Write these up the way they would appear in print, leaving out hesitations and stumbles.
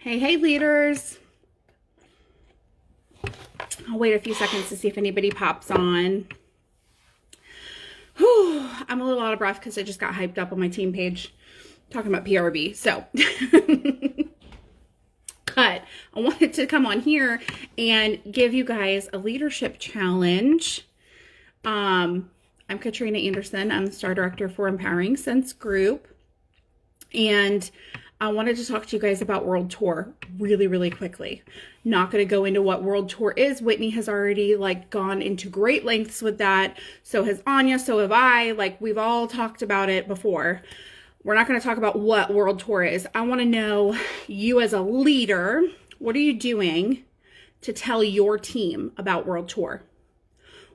Hey, hey, leaders. I'll wait a few seconds to see if anybody pops on. Whew, I'm a little out of breath because I just got hyped up on my team page talking about PRB. So, but I wanted to come on here and give you guys a leadership challenge. I'm Katrina Anderson. I'm the Star Director for Empowering Sense Group. And I wanted to talk to you guys about World Tour really, really quickly. Not going to go into what World Tour is. Whitney has already gone into great lengths with that. So has Anya, so have I. We've all talked about it before. We're not going to talk about what World Tour is. I want to know, you as a leader, what are you doing to tell your team about World Tour?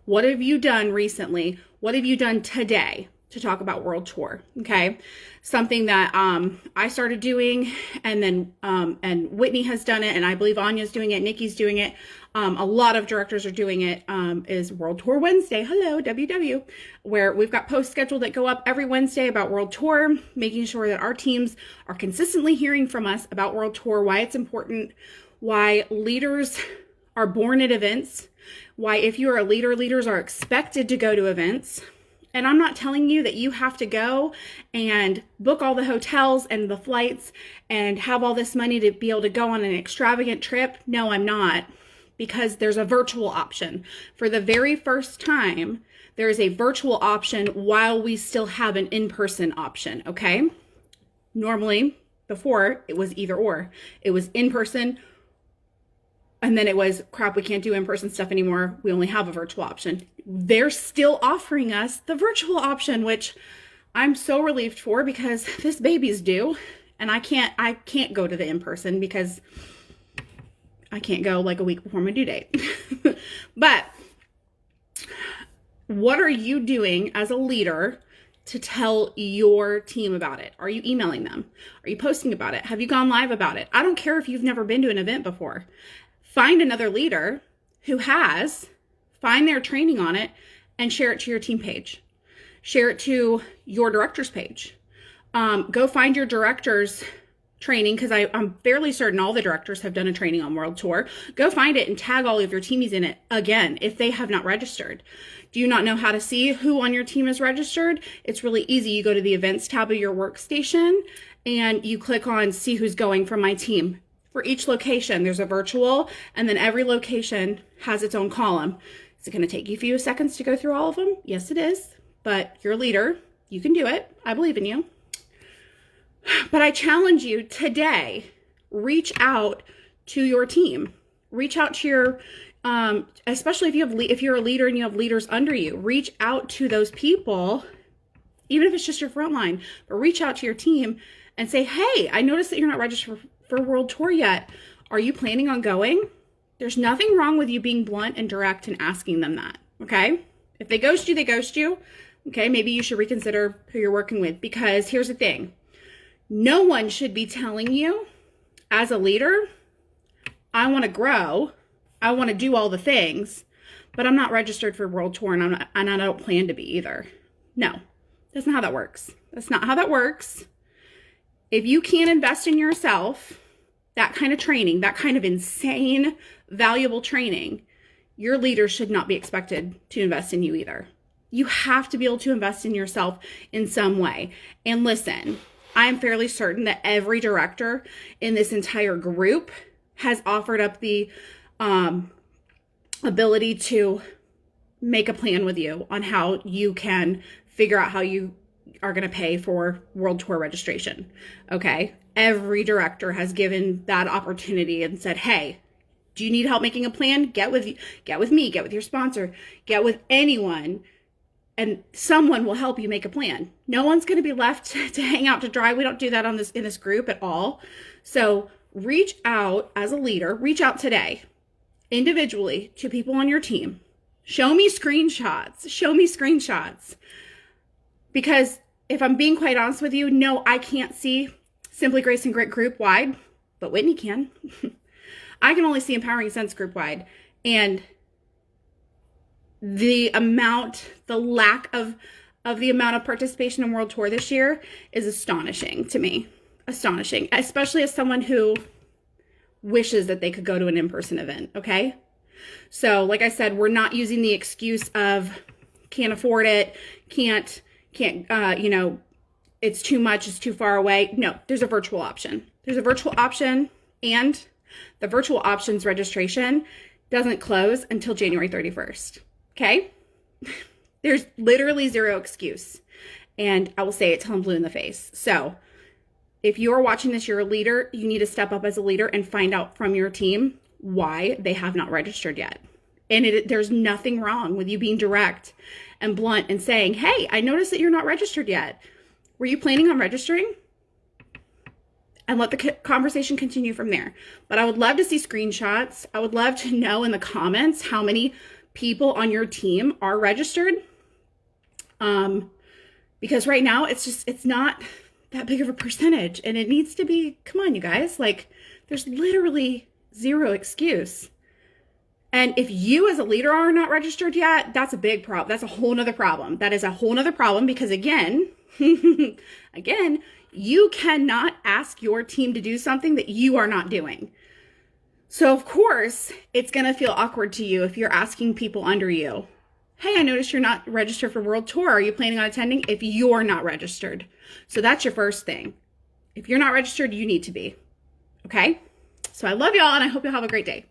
What have you done recently? What have you done today to talk about World Tour? Okay. Something that I started doing, and then and Whitney has done it, and I believe Anya's doing it, Nikki's doing it. A lot of directors are doing it, is World Tour Wednesday. Hello, WW, where we've got posts scheduled that go up every Wednesday about World Tour, making sure that our teams are consistently hearing from us about World Tour, why it's important, why leaders are born at events, why if you are a leader, leaders are expected to go to events. And I'm not telling you that you have to go and book all the hotels and the flights and have all this money to be able to go on an extravagant trip. No, I'm not, because there's a virtual option. For the very first time, there is a virtual option while we still have an in-person option, okay? Normally, before, it was either or. It was in-person, and then it was, crap, we can't do in-person stuff anymore. We only have a virtual option. They're still offering us the virtual option, which I'm so relieved for, because this baby's due and I can't go to the in-person because I can't go a week before my due date. But what are you doing as a leader to tell your team about it? Are you emailing them? Are you posting about it? Have you gone live about it? I don't care if you've never been to an event before. Find another leader who has, find their training on it, and share it to your team page. Share it to your director's page. Go find your director's training, because I'm fairly certain all the directors have done a training on World Tour. Go find it and tag all of your teamies in it again if they have not registered. Do you not know how to see who on your team is registered? It's really easy. You go to the events tab of your workstation and you click on see who's going from my team. For each location, there's a virtual, and then every location has its own column. Is it going to take you a few seconds to go through all of them? Yes, it is. But you're a leader. You can do it. I believe in you. But I challenge you today, reach out to your team. Reach out to your, especially if you're a leader and you have leaders under you, reach out to those people, even if it's just your front line, but reach out to your team and say, hey, I noticed that you're not registered for World Tour yet. Are you planning on going? There's nothing wrong with you being blunt and direct and asking them that, okay? If they ghost you, they ghost you. Okay, maybe you should reconsider who you're working with, because here's the thing. No one should be telling you as a leader, I want to grow, I want to do all the things, but I'm not registered for World Tour, and I don't plan to be either. No, that's not how that works. That's not how that works. If you can't invest in yourself, that kind of training, that kind of insane, valuable training, your leaders should not be expected to invest in you either. You have to be able to invest in yourself in some way. And listen, I am fairly certain that every director in this entire group has offered up the ability to make a plan with you on how you can figure out how you are going to pay for World Tour registration. Okay. Every director has given that opportunity and said, hey, do you need help making a plan? Get with me, get with your sponsor, get with anyone, and someone will help you make a plan. No one's going to be left to hang out to dry. We don't do that in this group at all. So reach out as a leader, reach out today individually to people on your team. Show me screenshots. Because if I'm being quite honest with you, no, I can't see Simply Grace and Grit group wide, but Whitney can. I can only see Empowering Sense group wide. And the lack of the amount of participation in World Tour this year is astonishing to me. Astonishing, especially as someone who wishes that they could go to an in-person event, okay? So like I said, we're not using the excuse of can't afford it, can't, it's too much, it's too far away. No, there's a virtual option. There's a virtual option, and the virtual options registration doesn't close until January 31st, okay? There's literally zero excuse. And I will say it till I'm blue in the face. So if you're watching this, you're a leader, you need to step up as a leader and find out from your team why they have not registered yet. And there's nothing wrong with you being direct and blunt and saying, hey, I noticed that you're not registered yet. Were you planning on registering? And let the conversation continue from there. But I would love to see screenshots. I would love to know in the comments how many people on your team are registered. Because right now it's not that big of a percentage, and it needs to be. Come on, you guys, like there's literally zero excuse. And if you as a leader are not registered yet, that's a big problem. That's a whole nother problem. That is a whole nother problem because again, you cannot ask your team to do something that you are not doing. So of course it's going to feel awkward to you if you're asking people under you, hey, I noticed you're not registered for World Tour. Are you planning on attending? If you're not registered. So that's your first thing. If you're not registered, you need to be. Okay? So I love y'all, and I hope you'll have a great day.